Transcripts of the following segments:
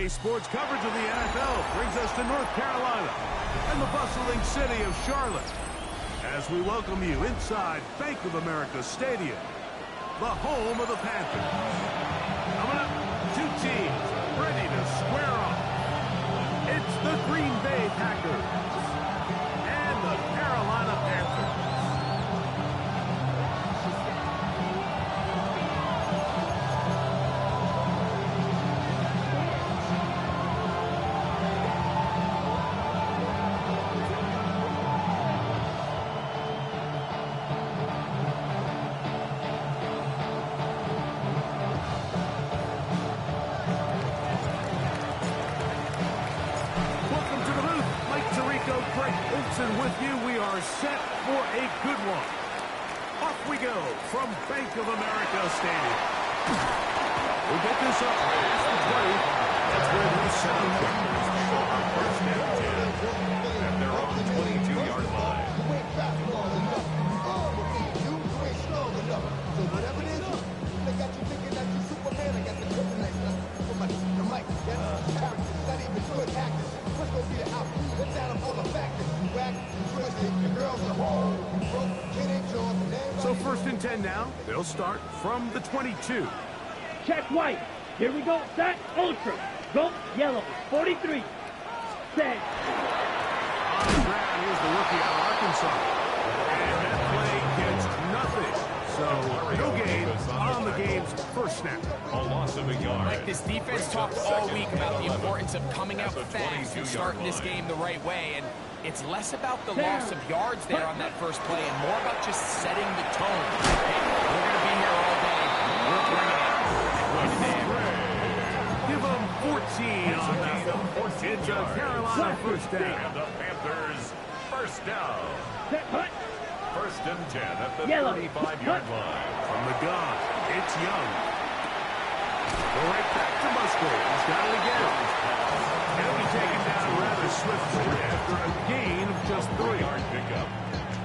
Today's sports coverage of the NFL brings us to North Carolina and the bustling city of Charlotte as we welcome you inside Bank of America Stadium, the home of the Panthers. Coming up, two teams ready to square off. It's the Green Bay Packers and the Carolina Panthers. And with you, we are set for a good one. Off we go from Bank of America Stadium. We'll get this up. That's where the sound comes. First down 10. And they're on the 22-yard line. So whatever it is, they got you thinking that you Superman. I got the kryptonite stuff for the mic. That's character. It's not even good actors. What's going to be the outcome? Let's add up all the factors. So first and 10 now. They'll start from the 22. Check white. Here we go. Set ultra. Go yellow. 43. Set. On the ground, here's the rookie out of Arkansas. And that play gets nothing. So no gain on the game's first snap. A loss of a yard. Like this defense talked all week about the importance of coming out fast and starting this game the right way. And it's less about the loss of yards there on that first play and more about just setting the tone. Hey, we're going to be here all day. We're bringing it. Give them 14 on that one. It's a Carolina first down. And the Panthers first down. First and 10 at the 35-yard line. From the gun, it's Young. Go right back to Musgrave. He's got it again. He'll be taken down rather swiftly after a gain of just 3-yard pickup.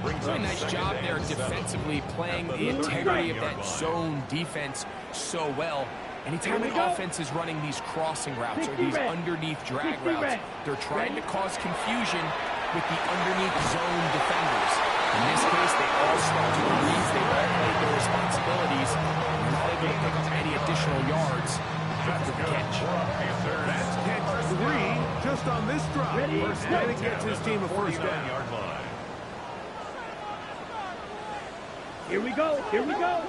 Really nice job there defensively, playing the integrity of that zone defense so well. Anytime an offense is running these crossing routes or these underneath drag routes, they're trying to cause confusion with the underneath zone defenders. In this case, they all stuck to their knees. They all played their responsibilities. They're not able to pick up any additional yards after the catch. That's catch 3 just on this drive. And it gets his team a first down. Here we go. Here we go.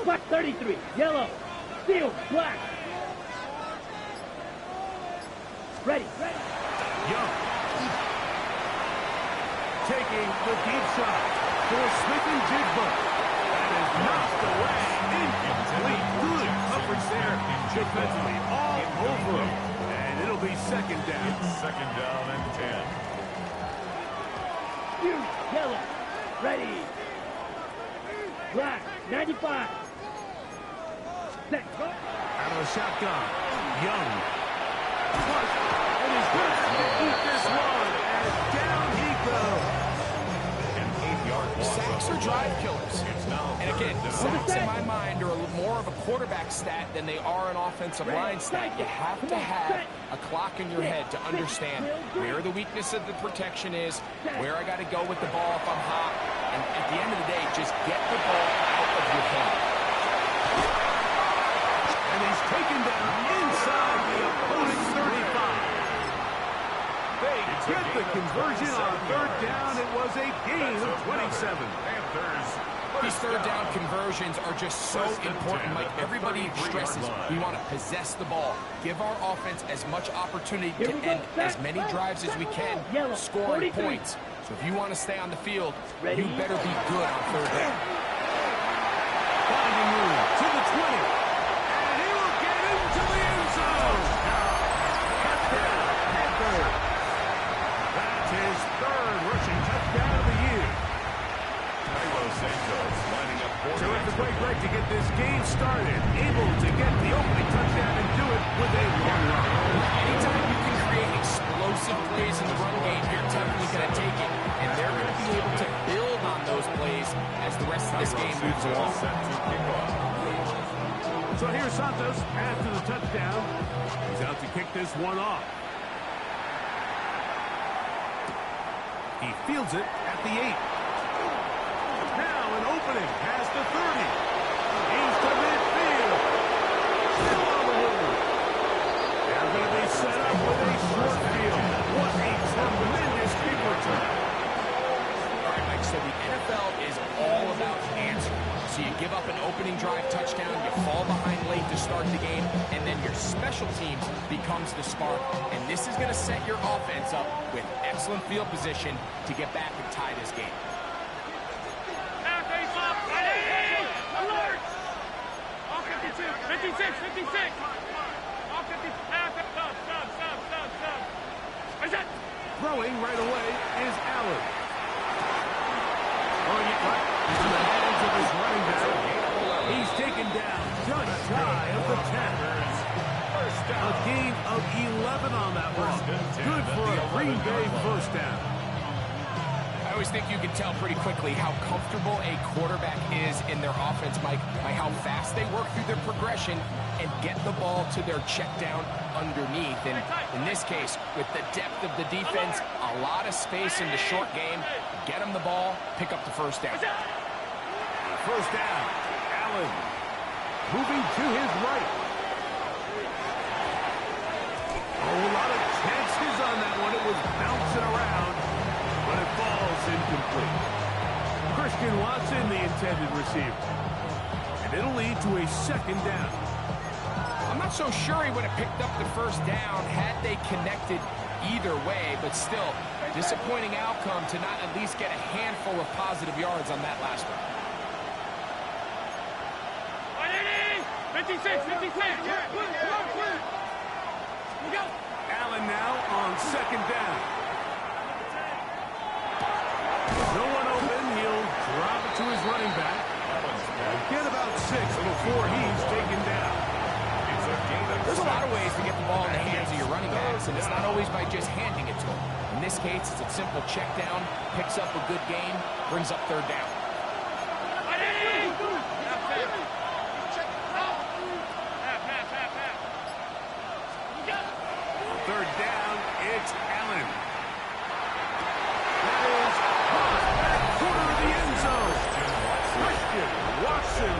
Black 33. Yellow. Steel. Black. Ready. Ready. Young. Taking the deep shot for Smith-N-Jigba. That is knocked away. Incomplete. Good coverage there defensively all over him. And it'll be second down. It's second down and 10. Yellow. Ready. Black. 95. Set. Go. Out of the shotgun. Young. And he's going to eat this one. And down he goes. Sacks are drive killers. And again, sacks in my mind are more of a quarterback stat than they are an offensive line stat. You have to have a clock in your head to understand where the weakness of the protection is, where I got to go with the ball if I'm hot, and at the end of the day, just get the ball out of your hand. And he's taken down inside the opponent's 35. They get the conversion on third down. It was a gain of 27. These third down conversions are just so important. Like everybody stresses, we want to possess the ball, give our offense as much opportunity to end as many drives as we can, scoring points. So if you want to stay on the field, you better be good on third down. Finding room to the 20. And he will get into the end zone. Touchdown, Panthers. That's his third rushing touchdown of the year. Terrific way, Greg, to get this game started. Able to get the opening touchdown and do it with a long run. Anytime you can create explosive plays in the run game, you're definitely going to take it. And they're going to be able to build on those plays as the rest of this game moves along. So here's Santos after the touchdown. He's out to kick this one off. He fields it at the 8. Now an opening past the 30. He's to midfield. Still on the move. They're going to be set up with a short field. What a tremendous kick return. All right, Mike, so the NFL is all about answering. So you give up an opening drive touchdown, you fall behind late to start the game, and then your special teams becomes the spark. And this is going to set your offense up with excellent field position to get back and tie this game. Alert! All 52, 56, 56. All 50, stop. Throwing right away is Allen. Throwing it right into the hands of his running back. He's taken down just shy of the 10. A gain of 11 on that one. Good for a Green Bay first down. I always think you can tell pretty quickly how comfortable a quarterback is in their offense, Mike, by how fast they work through their progression and get the ball to their check down underneath. And in this case, with the depth of the defense, a lot of space in the short game, get them the ball, pick up the first down. First down, Allen moving to his right. Oh, a lot of chances on that one. It was bouncing around, but it falls incomplete. Christian Watson, the intended receiver. And it'll lead to a second down. I'm not so sure he would have picked up the first down had they connected either way, but still, disappointing outcome to not at least get a handful of positive yards on that last one. 56, 56. Go. Allen now on second down. No one open. He'll drop it to his running back. Get about 6 before he's taken down. There's a lot of ways to get the ball in the hands of your running backs, and it's not always by just handing it to them. In this case, it's a simple check down, picks up a good gain, brings up third down. Third down, it's Allen. That is caught back corner of the end zone. Christian Watson,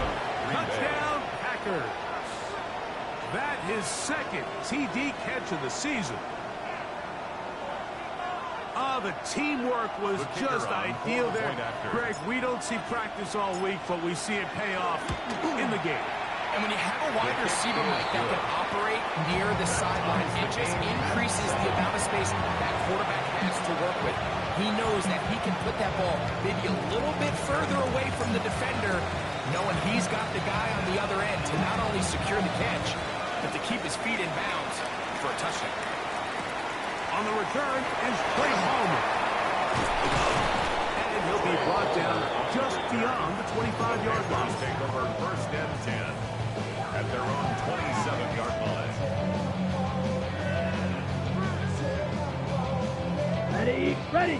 touchdown Packers. That his second TD catch of the season. The teamwork was just ideal there. Greg, we don't see practice all week, but we see it pay off in the game. And when you have a wide receiver like that can operate near the sideline, it just increases the amount of space that quarterback has to work with. He knows that he can put that ball maybe a little bit further away from the defender, knowing he's got the guy on the other end to not only secure the catch, but to keep his feet in bounds for a touchdown. On the return is Clay Palmer. And he'll be brought down just beyond the 25-yard line. Take over first and 10 at their own 27-yard line. Ready.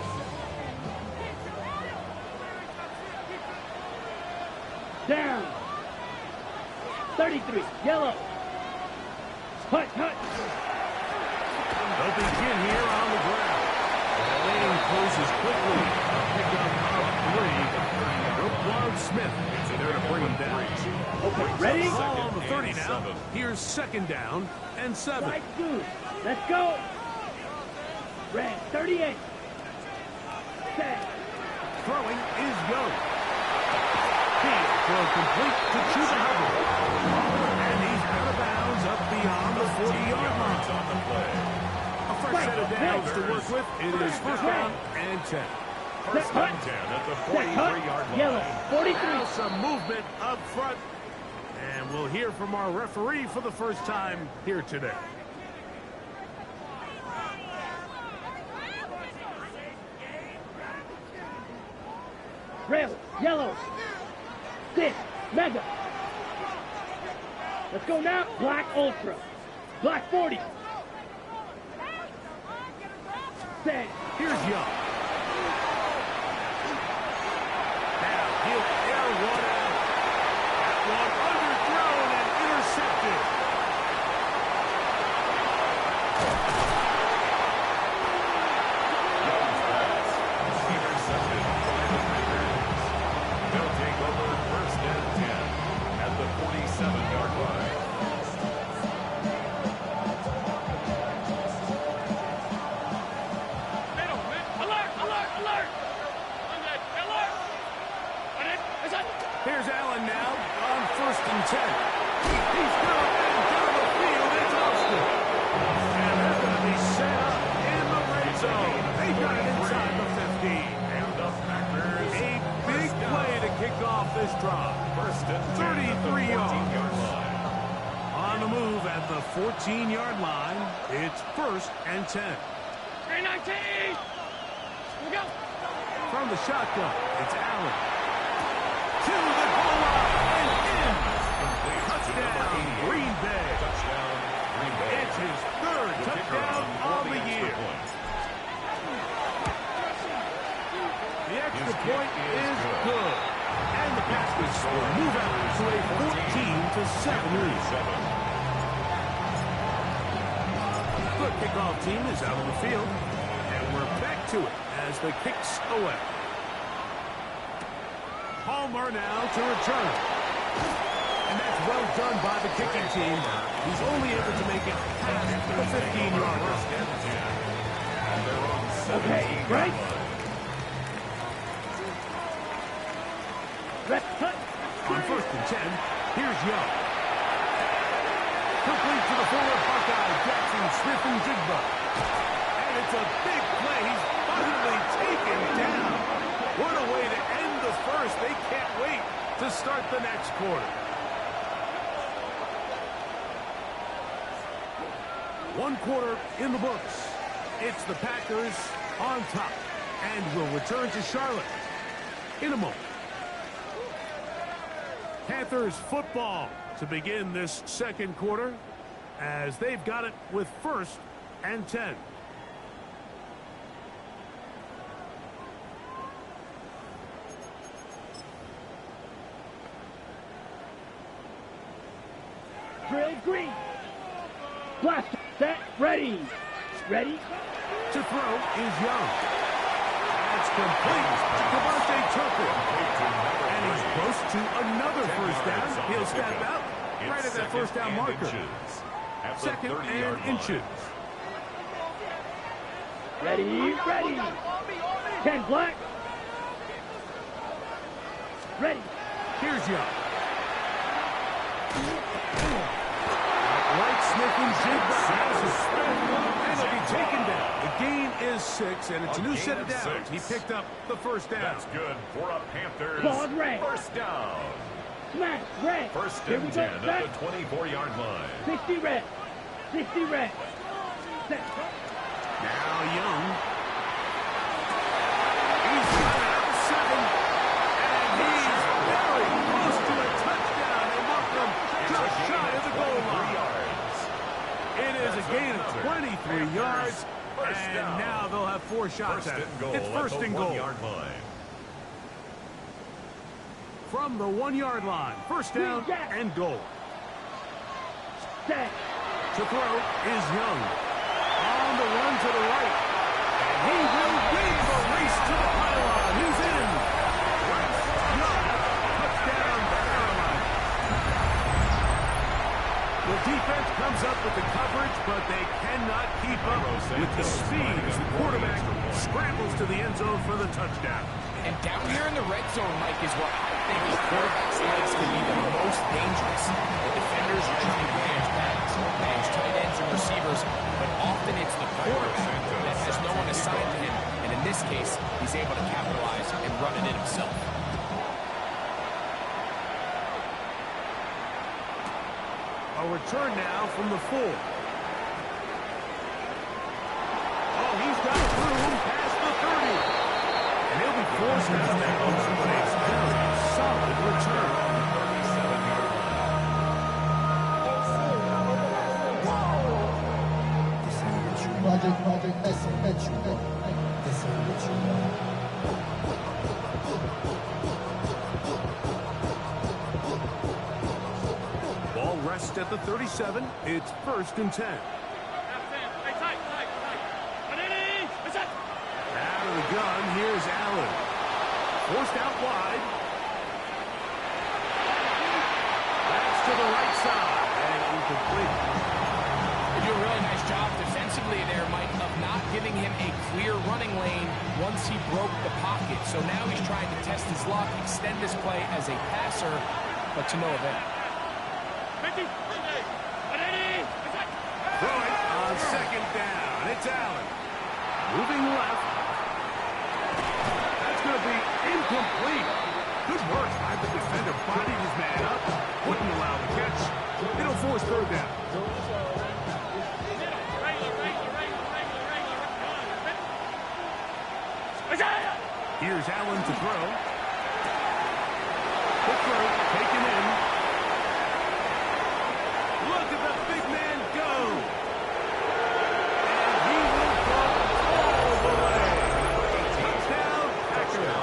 Down. 33, yellow. Hut. They'll begin here on the ground. The lane closes quickly. Pick up of 3. Roquan Smith is there to bring him down. Okay, ready? Ball on the 30 now. Here's second down and 7. Right, dude. Let's go. Red, 38. Set. Throwing is Young. Field throw complete to Chuba Hubbard. And he's out of bounds up beyond the 40-yard line. A fresh set of downs to work with. It is first down and 10. First and 10 at the 43-yard line. Yellow, 43. Now some movement up front. And we'll hear from our referee for the first time here today. Rail, yellow. 6, mega. Let's go now. Black ultra. Black 40. Set. Here's Young. Now he'll air one out. That one underthrown and intercepted. 14-yard line. It's 1st and 10. 319. Here we go. From the shotgun, it's Allen. To the goal line and in. Touchdown, Green Bay. It's his 3rd touchdown of the year. The extra point is good. And the Packers will move out to a 14-7 lead. The kickoff team is out on the field. And we're back to it as the kick's away. Palmer now to return. And that's well done by the kicking team. He's only able to make it past the 15-yard line. Okay, right? On 1st and 10, here's Young. Complete to the forward Buckeye, Jackson, Smith, and Jigba. And it's a big play. He's finally taken down. What a way to end the first. They can't wait to start the next quarter. One quarter in the books. It's the Packers on top. And will return to Charlotte in a moment. Panthers football to begin this second quarter as they've got it with 1st and 10. Drill green. Blast. Set. Ready. Ready. To throw is Young. That's complete to Devontae Turpin. And he's close to another 1st down. He'll step out right at that 1st down marker. 2nd and inches. Ready. Ready. 10 black. Ready. Here's Young. Right, Smith and Jigba. And he'll be taken down. The gain is 6, and it's a new set of downs. He picked up the 1st down. That's good for a Panthers. Ball red. 1st down. Smash. Red. 1st and 10 at the 24-yard line. 60 red. 60 red. Set. Now Young. He's got it up 7. And he's very close to a touchdown. And welcome just shy of the goal line. It is a gain of 23 yards. And now they'll have 4 shots at it. It's 1st and goal. From the 1-yard line. 1st down and goal. Set. To throw is Young. On the run to the right. And he will win the race to the pylon. He's in. Young. Touchdown, Carolina. The defense comes up with the coverage, but they cannot keep up with the speed as the quarterback scrambles to the end zone for the touchdown. And down here in the red zone, Mike, is where I think these quarterbacks' legs can be the most dangerous. The defenders are trying to manage backs, manage tight ends and receivers, but often it's the quarterback that has no one assigned to him. And in this case, he's able to capitalize and run it in himself. A return now from the 4. Oh, he's got room past the 30. And he'll be forced out of that motion, but a very solid return. 37-yard line. Ball rests at the 37. It's 1st and 10. Out of the gun, here's Allen. Forced out wide. That's to the right side. And incomplete. They do a really nice job defensively there, Mike, of not giving him a clear running lane once he broke the pocket. So now he's trying to test his luck, extend his play as a passer, but to no avail. Throw it on 2nd down. It's Allen. Moving left. That's going to be incomplete. Good work by the defender. Bodied his man up. Wouldn't allow the catch. It'll force 3rd down. Here's Allen to throw. The throw taken in. Look at the big man go. And he will go all the way. Touchdown, Packers.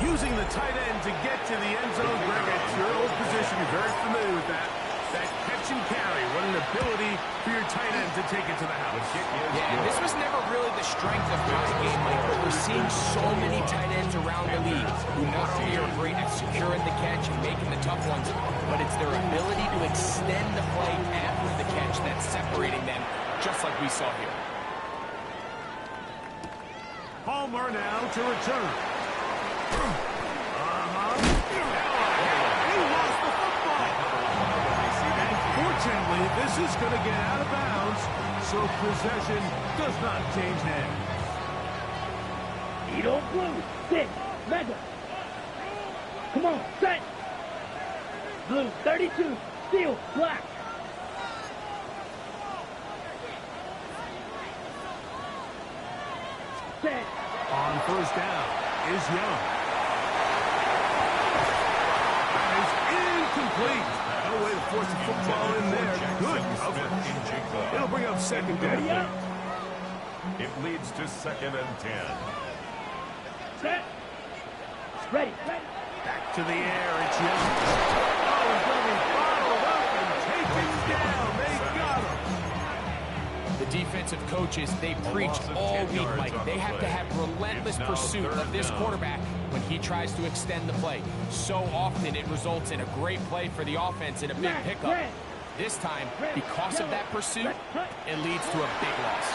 Using the tight end to get to the end zone. Greg, at your old position, you're very familiar with that. That catch and carry. What an ability for your tight end to take it to the house. Yeah, this was never really the strength of my game, Mike, but we're seeing so many tight ends around the league who not only are great at securing the catch and making the tough ones, but it's their ability to extend the play after the catch that's separating them, just like we saw here. Palmer now to return. He lost the football. Unfortunately, this is going to get out of bounds, so possession does not change hands. Edo blue, 6, Mega. Come on, set. Blue, 32, steel, black. Set. On first down is Young. That is incomplete. No way to force the football in there. Good coverage. It'll bring up second down. It leads to 2nd and 10. Set. Ready. Back to the air. It's Young. Oh, he's going to be followed up and taken down. They got him. The defensive coaches, they preach all week, Mike. They have to have relentless pursuit of this quarterback when he tries to extend the play. So often it results in a great play for the offense and a big pickup. This time, because of that pursuit, it leads to a big loss.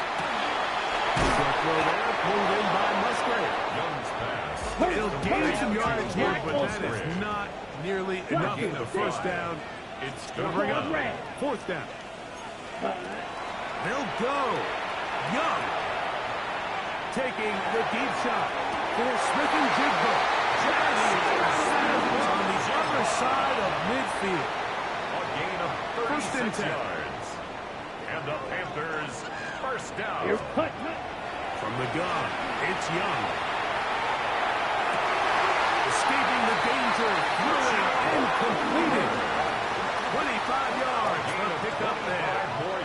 Throw there, pulled in by Musgrave. Young's pass. It'll gain some yardage here, but that is not nearly enough in the first down. It's Gonna bring up fourth down. They'll go. Young taking the deep shot for Smith and Jigba. On the other side of midfield. A gain of First and 36 10. yards. And the Panthers first down. From the gun, it's Young. Escaping the danger, throwing and completed. 25 yards for a pickup there.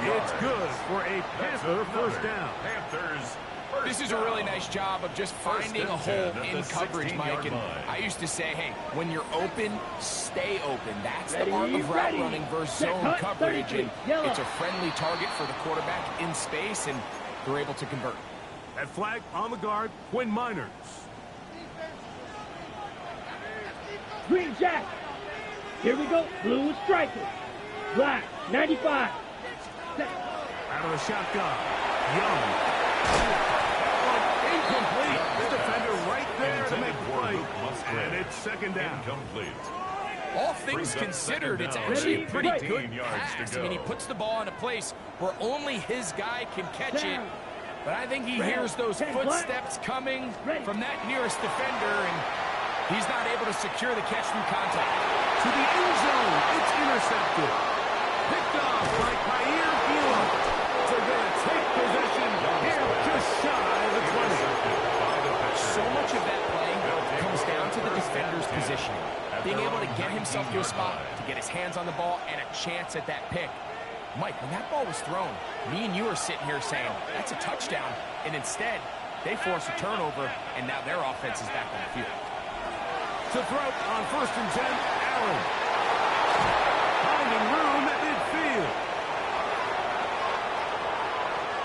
It's good for a Panther first down. Panthers. This is a really nice job of just finding a hole in coverage, Mike. And I used to say, hey, when you're open, stay open. That's the art of route running versus zone coverage. And it's a friendly target for the quarterback in space, and they're able to convert. That flag on the guard, Quinn Miners. Green Jack. Here we go. Blue striker. Black, 95. Out of the shotgun. Young. Incomplete. The defender right there to make the play. And it's second down. Incomplete. All things considered, it's actually a pretty good pass. I mean, he puts the ball in a place where only his guy can catch it. But I think he hears those footsteps coming from that nearest defender, and he's not able to secure the catch through contact. To the end zone. It's intercepted. Picked off by Kair Elam. They're going to take possession here just shy of the 20. So much of that play comes down to the defender's positioning. Being able to get himself to a spot, to get his hands on the ball, and a chance at that pick. Mike, when that ball was thrown, me and you are sitting here saying, that's a touchdown. And instead, they force a turnover, and now their offense is back on the field. To throw on first and 10, Allen. Finding room at midfield.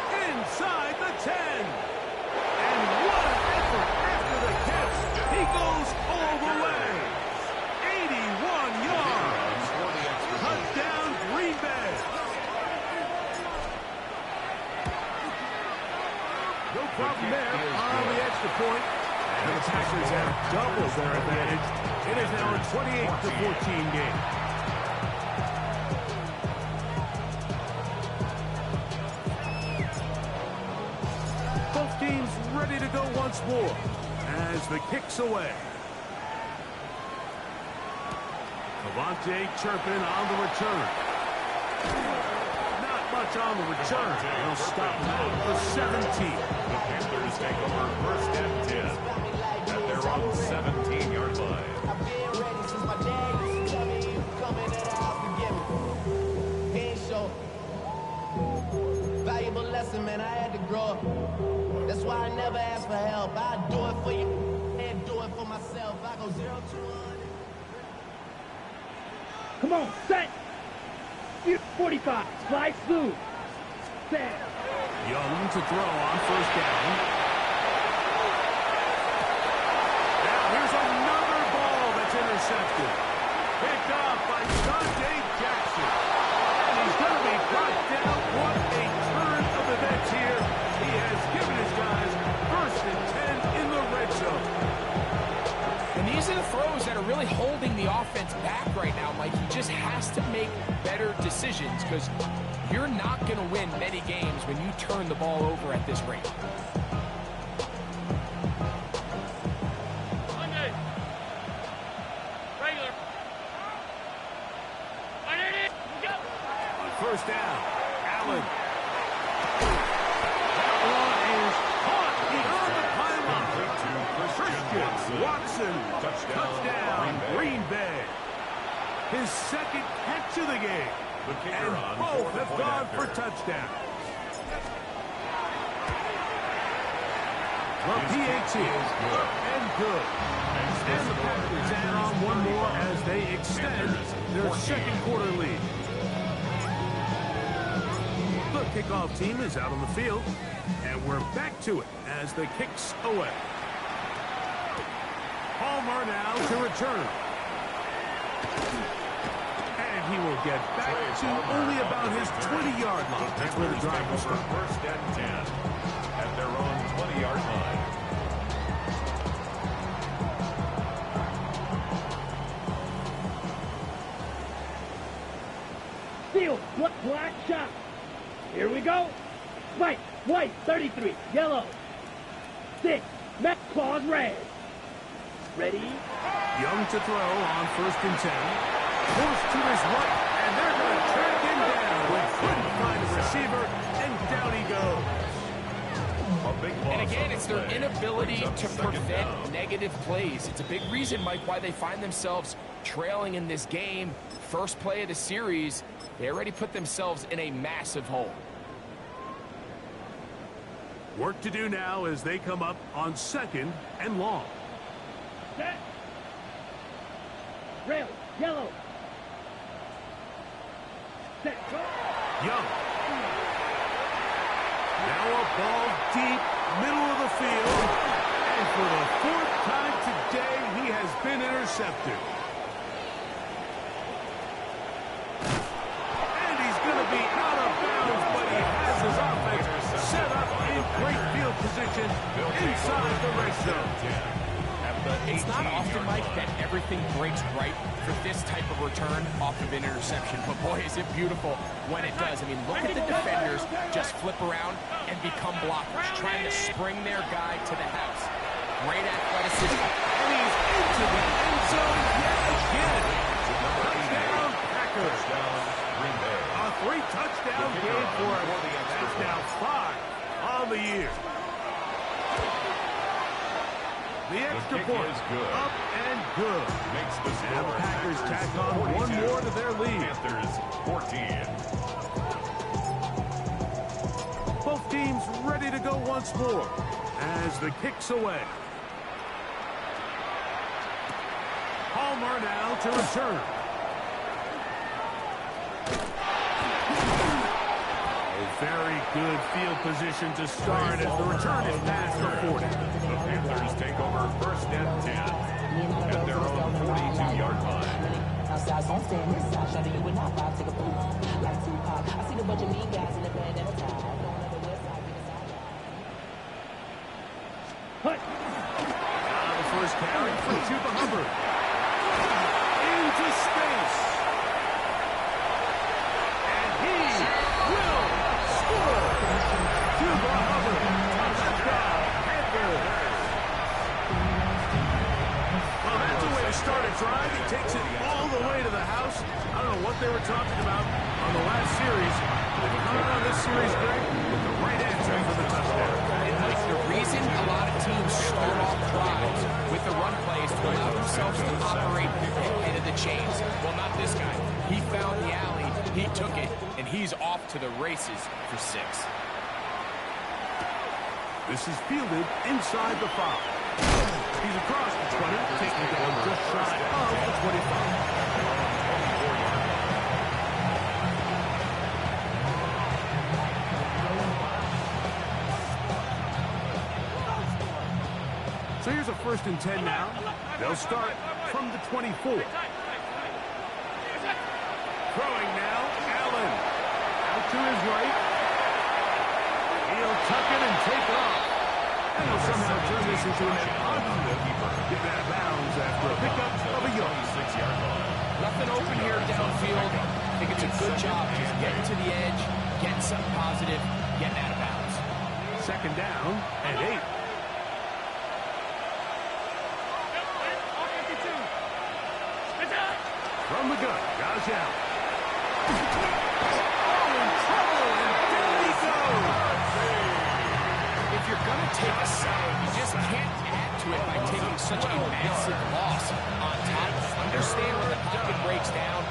Inside the 10. And what an effort after the catch. He goes all the way. 81 yards. Touchdown, Green Bay. No problem there on the extra point. And the Packers have doubled their advantage. It is now a 28-14 game. Both teams ready to go once more as the kick's away. Cavante Turpin on the return. Not much on the return. They'll stop him at the 17. The Panthers take over first and 10 at their own 17-yard line. I've been ready since my dad used to tell me you coming to the house to get me. He ain't show. Valuable lesson, man, I had to grow up. That's why I never ask for help. I do it for you and do it for myself. I go 0 to 100. Come on, set. 45, slide through. Set. Young to throw on first down. Now here's another ball that's intercepted. Picked up by Dante Jackson. And he's going to be brought down. What a turn of events here. He has given his guys first and 10 in the red zone. And these are the throws that are really holding the offense back right now, Mike. He just has to make better decisions because you're not going to win many games when you turn the ball over at this rate. On first down, Allen. That one is caught beyond the pylon. Christian Watson, touchdown, Green Bay. His second catch of the game. And both have gone for touchdown. The PAT is up and good. And the Packers add on one more as they extend their second quarter lead. The kickoff team is out on the field, and we're back to it as the kick's away. Palmer now to return. And he will get back to only about his 20-yard line. That's where the drive will start. First and 10 at their own 20-yard line. Steal, black shot. Here we go. White, 33, yellow. 6, Met claws red. Ready? Young to throw on first and 10. Forced to his right, and they're going to track him down. Couldn't find a receiver, and down he goes. And again, it's their inability to prevent negative plays. It's a big reason, Mike, why they find themselves trailing in this game. First play of the series, they already put themselves in a massive hole. Work to do now as they come up on second and long. Set. Rail, yellow. Set, go. Young. Now a ball deep, middle of the field. And for the fourth time today, he has been intercepted. And he's going to be out of bounds, but he has his offense set up in great field position inside the red zone. It's not often, Mike, that everything breaks right for this type of return off of an interception. But, boy, is it beautiful when it does. I mean, look at the defenders just flip around and become blockers, trying to spring their guy to the house. Great athleticism. And he's into the end zone yet again. Touchdown, Packers. A 3-touchdown game for him. That's now 5 on the year. The extra point is good. Up and good. Makes the score. And the Packers tack on 42. one more to their lead. Panthers 14. Both teams ready to go once more as the kick's away. Palmer now to return. A very good field position to start as the return is past the 40. The Panthers take over first and 10 at their own 42-yard line. Outside, so I'm staying inside. Shout to you and I take a poop. Like Tupac. I see the bunch of mean guys in the band and a tie. Hut. Now the first carry for Chuba Hubbard. Into space. And he will score. Chuba Hubbard. Touchdown, Panthers. Well, that's a way to start a drive. He takes it all the way to the house. I don't know what they were talking about on on the last series. They've come out of this series, Greg, with the right answer for the touchdown. And Mike, the reason a lot of teams start off drives with the run plays to allow themselves to operate ahead of the chains. Well, not this guy. He found the alley, he took it, and he's off to the races for 6. This is fielded inside the 5. He's across the 20, taking down just shy of the 25. So here's a 1st and 10 now. They'll start from the 24. Throwing now, Allen. Out to his right. He'll tuck it and take off. And he'll somehow turn this into an positive. Get out of bounds after a pickup of a yard. 6-yard line. Nothing open here downfield. I think it's a good job just getting to the edge, getting something positive, getting out of bounds. 2nd down and 8. From the gun, Josh Allen. Oh, in trouble, and down he goes. If you're going to take a sack, you just can't add to it by taking such a massive loss on top. Understand when the pocket breaks down,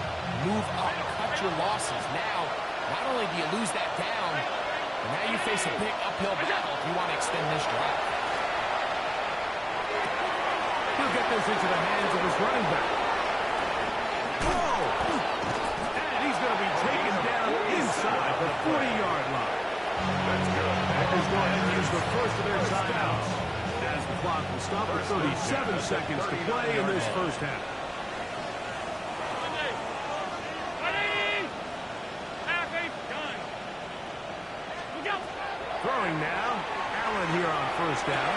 move up, cut your losses. Now, not only do you lose that down, but now you face a big uphill battle if you want to extend this drive. He'll get this into the hands of his running back. And he's going to be taken down inside the 40-yard line. That's good. Packers go ahead and use the first of their timeouts as the clock will stop with 37 seconds to play in this first half. Throwing now, Allen here on 1st down.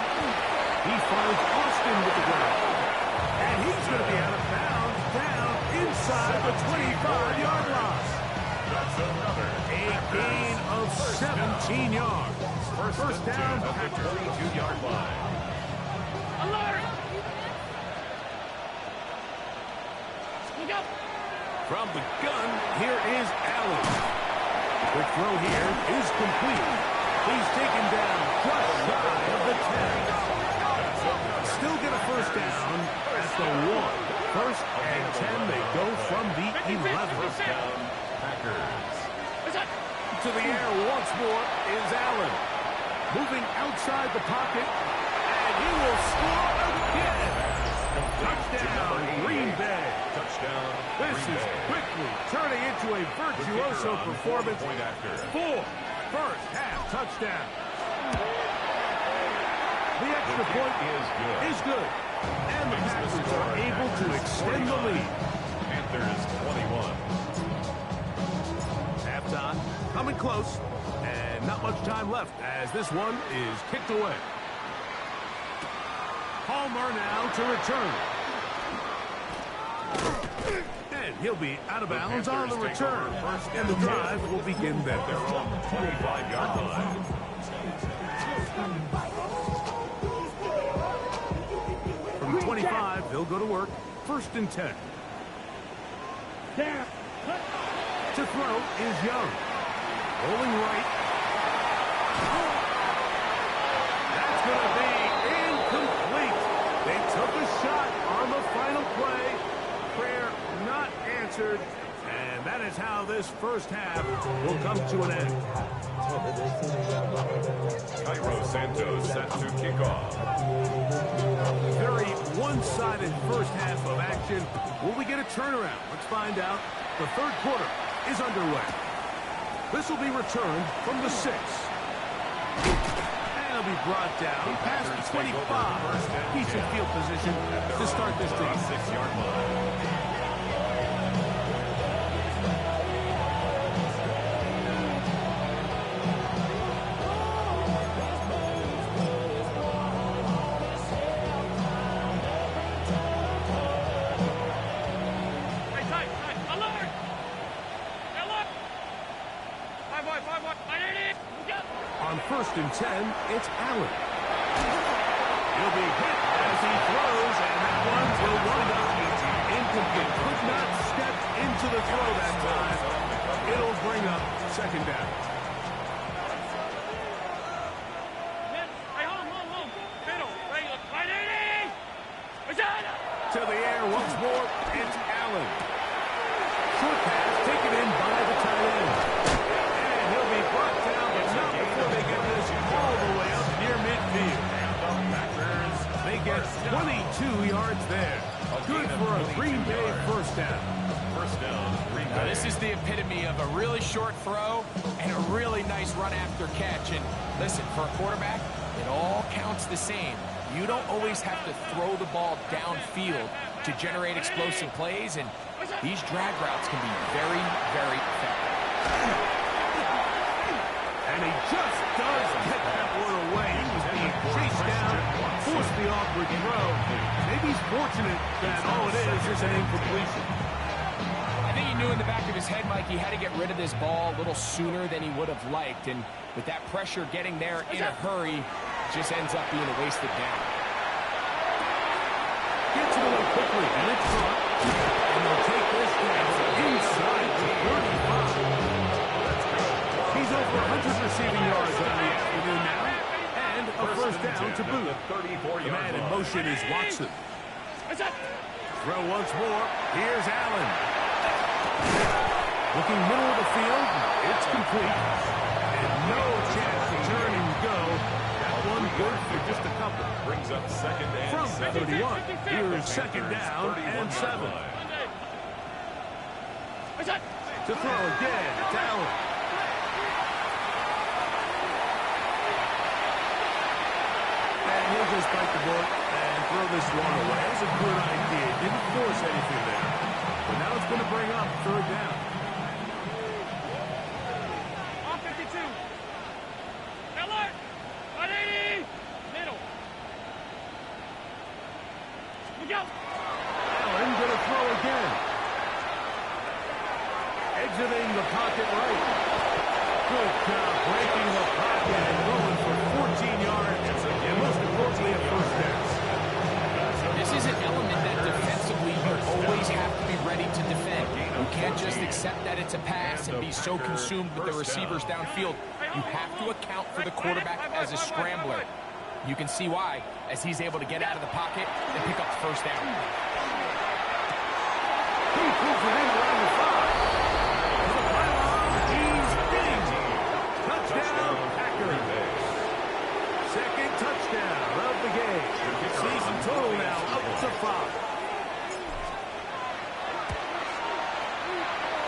He finds Austin with the ground. And he's going to be out of bounds down inside the 25-yard line. That's another A gain of 17 yards. First down at the 32-yard line. Alert! From the gun, here is Allen. The throw here is complete. He's taken down just shy of the 10. Still get a 1st down at the 1. 1st and 10, they go from the 11. Down, Packers. To the air once more is Allen. Moving outside the pocket, and he will score again. Touchdown, Green Bay. Touchdown, This Green is Bay. quickly turning into a virtuoso performance. Point after. 4 first half touchdowns. The extra point is good. And the Packers are able to extend the lead. Panthers 21. Halftime coming close. And not much time left as this one is kicked away. Palmer now to return. And he'll be out of bounds on the return. And the drive will begin then. They're on the 25-yard line. From 25, they'll go to work. 1st and 10. Down. To throw is Young. Rolling right. That's going to be incomplete. They took a shot on the final play. Prayer not answered. And that is how this first half will come to an end. Cairo Santos set to kick off. Very one-sided first half of action. Will we get a turnaround? Let's find out. The 3rd quarter is underway. This will be returned from the 6. And it'll be brought down past the 25. Decent field position to start this drive. 6-yard line. On 1st and 10, it's Allen. He'll be hit as he throws, and that one will wind up incomplete. Could not step into the throw that time. It'll second down. To the air once more, it's Allen. Short pass taken in by the tight end. And he'll be brought down, but not before they get this all the way up near midfield. They get 22 yards there. Good for a Green Bay first down. First down, Green Bay. Now, this is the epitome of a really short throw and a really nice run after catch. And listen, for a quarterback, it all counts the same. You don't always have to throw the ball downfield to generate explosive plays, and these drag routes can be very, very effective. And he just does get that one away. He was being chased down, forced the awkward throw. Maybe he's fortunate that all it is an incompletion. I think he knew in the back of his head, Mike, he had to get rid of this ball a little sooner than he would have liked, and with that pressure getting there in a hurry, just ends up being a wasted down. Gets it away quickly, and it's front. And they'll take this down inside the 35. He's over 100 receiving yards on the afternoon now, and a first down to boot. The man in motion is Watson. Throw once more. Here's Allen. Looking middle of the field. It's complete. And no chance to turn and go. One good for just a couple. Brings up second and From 7. 31. Here's second down and 7. To throw again. It's Allen. And he'll just bite the bullet and throw this one away. That's a good idea. Didn't force anything there. But now it's going to bring up third down. Allen going to throw again. Exiting the pocket right. Good job breaking the pocket and going for 14 yards. And most importantly, a first down. This is an element that defensively you always have to be ready to defend. You can't just accept that it's a pass and be so consumed with the receivers downfield. You have to account for the quarterback as a scrambler. You can see why, as he's able to get out of the pocket and pick up the first down. He pulls it in around the 5. The pylon, he's in. Touchdown, Packers. Second touchdown of the game. Season total now up to 5.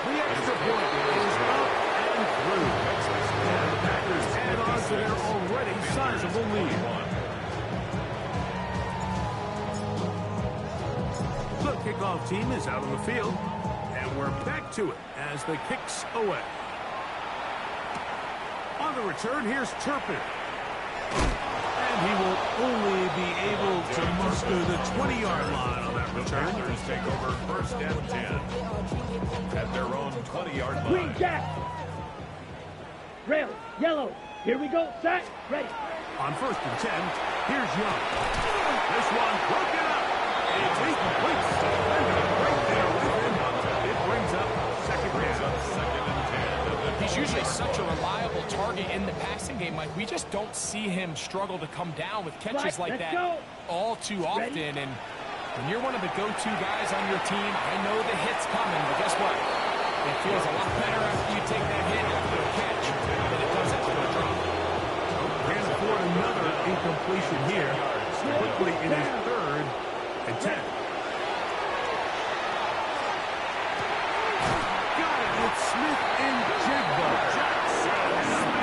The extra point is up and through. And the Packers add on to their already sizable lead. The kickoff team is out on the field, and we're back to it as the kicks away. On the return, here's Turpin. And he will only be able to muster the 20-yard line on that return. Packers take over first and 10 at their own 20-yard line. Green jack. Rail, yellow. Here we go. Set. Ready. On first and 10, here's Young. This one broken up. It's incomplete. Right there with him. It brings up second down. Second and 10. He's usually such a reliable target in the passing game, Mike. We just don't see him struggle to come down with catches like that all too often. And when you're one of the go-to guys on your team, I know the hit's coming, but guess what? It feels a lot better after you take that hit after a catch than it does after a drop. Can't afford another incompletion here. Quickly in his third and 10. Got it with Smith and Jigba.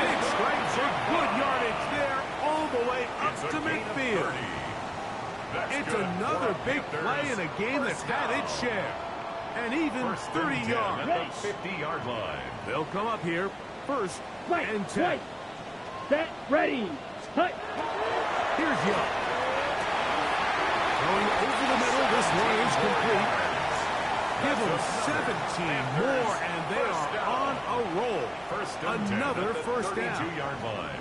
Big strike for good yardage there all the way up to midfield. It's another big play in a game that's had its share. And even 30 yards. At the 50-yard line. They'll come up here first and 10. Right. Set. Ready. Hut. Here's Young. Going over the middle, this one is complete. Give them 17 more, and they are on a roll. Another first down. 32-yard line.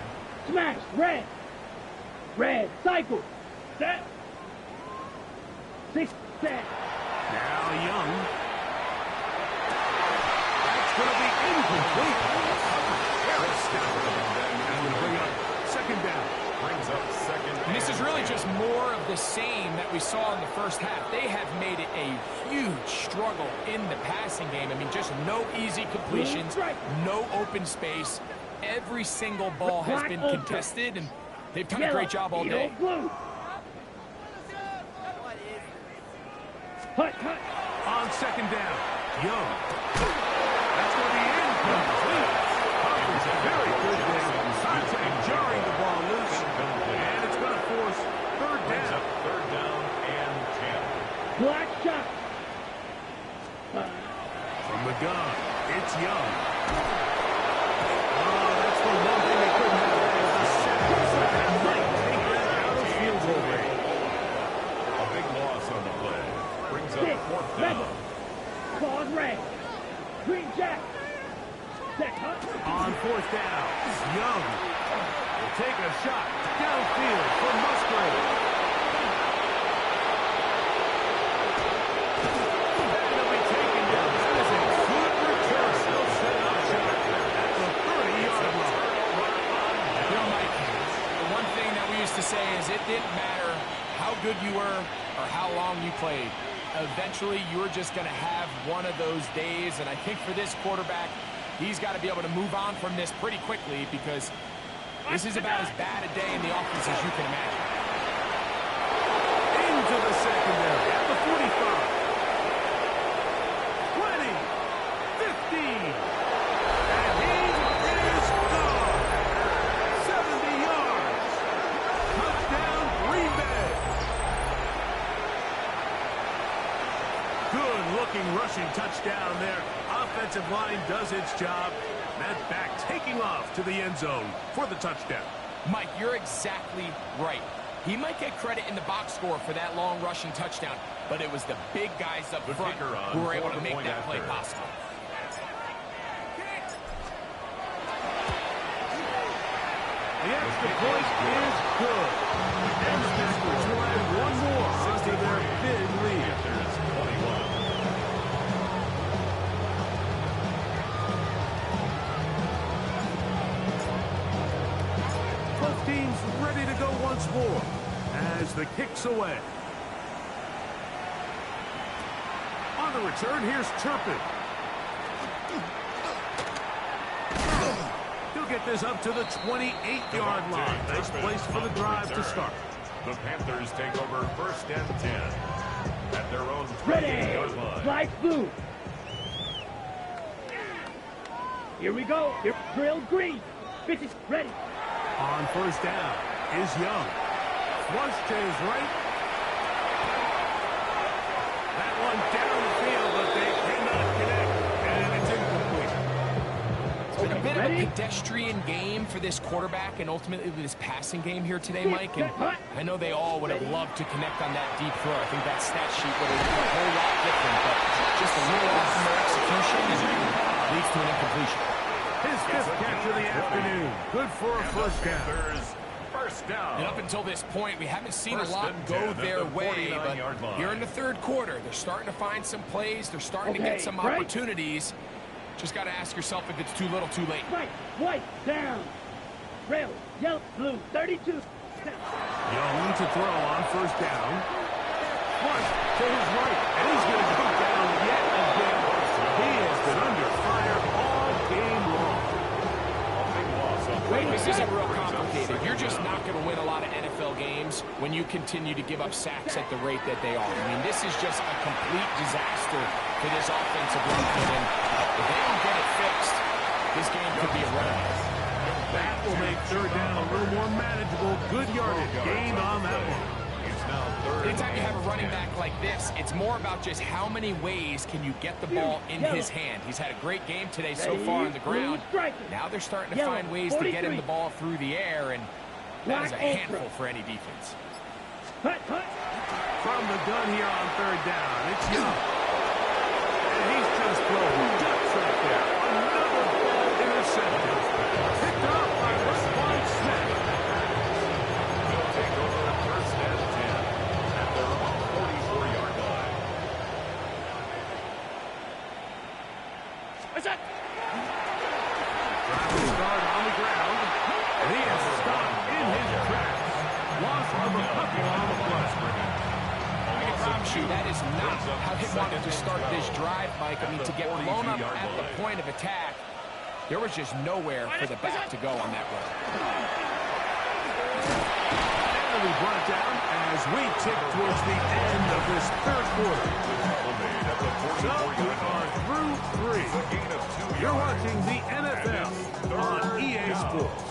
Smash. Red. Red. Cycle. Set. 6 set. Now Young. That's going to be incomplete. just more of the same that we saw in the first half. They have made it a huge struggle in the passing game. I mean, just no easy completions, no open space. Every single ball has been contested, and they've done a great job all day. On second down, Young. That's going to be incomplete. Covers a very good there. Contact jarring the ball loose. And it's going to force third down. Third down and 10. Black shot. From the gun, it's Young. Oh, that's the one thing they couldn't have there. The second might take that out of field goal range. A big loss on the play. Brings up fourth down. Claws red. Green jack. On fourth down, Young will take a shot downfield for Musgrave. And he'll be taken down. That is a good return. They'll set up shot at the 30-yard line. You know, Mike, the one thing that we used to say is it didn't matter how good you were or how long you played. Eventually, you were just going to have one of those days, and I think for this quarterback, he's got to be able to move on from this pretty quickly because this is about as bad a day in the offense as you can imagine. Into the secondary at the 45. 20. 15. And he is gone. 70 yards. Touchdown, Green Bay. Good-looking rushing touchdown there. Offensive line does its job. That back taking off to the end zone for the touchdown. Mike, you're exactly right. He might get credit in the box score for that long rushing touchdown, but it was the big guys up front who were able to make that play possible. The extra point is good. And the Packers will add one more onto their big lead. Panthers 21. Both teams ready to go once more as the kick's away. On the return, here's Turpin. He'll get this up to the 28-yard line. Nice place for the drive to start. The Panthers take over first and 10 at their own 28-yard Ready. line. Light blue. Here we go. Here, drill green. Pitch is ready. On first down is Young. Flush to his right. That one down the field, but they cannot connect. And it's incomplete. It's been a bit of a pedestrian game for this quarterback and ultimately this passing game here today, Mike. And I know they all would have loved to connect on that deep throw. I think that stat sheet would have been a whole lot different, but just a little off in their execution leads to an incompletion. His fifth catch of the afternoon. Good for a first down. Panthers first down. And up until this point, we haven't seen First a lot and go 10 at their the way, 49-yard but line. here in the third quarter, they're starting to find some plays. They're starting to get some opportunities. Just got to ask yourself if it's too little, too late. Right, white, down. Red, yellow, blue, 32. Young to throw on first down. Flush to his right. And he's going to go down yet again. He has been under fire all game long. Wait, this isn't real complicated. You're just not going to win a lot of NFL games when you continue to give up sacks at the rate that they are. I mean, this is just a complete disaster for this offensive line. And if they don't get it fixed, this game could be a run. That will make third down a little more manageable. Good yardage gained on that one. It's now third. Anytime you have a running back like this, it's more about just how many ways can you get the ball in his hand. He's had a great game today so far on the ground. Now they're starting to find ways to get him the ball through the air, and that is a handful for any defense. From the gun here on third down, it's Young. And he's just throwing ducks right there. Another ball intercepted. Picked up by Rashawn Smith. They'll take over first and 10 at their own 44-yard line. What's that? Driving start on the ground. And he is stopped in his tracks. Loss of a couple on the play. I can promise you that is not how they wanted to start this drive, Mike. I mean, to get blown up at the point of attack, there was just nowhere for the back to go on that run. And we brought down as we tick towards the end of this third quarter. So we are through 3. You're watching the NFL on EA Sports.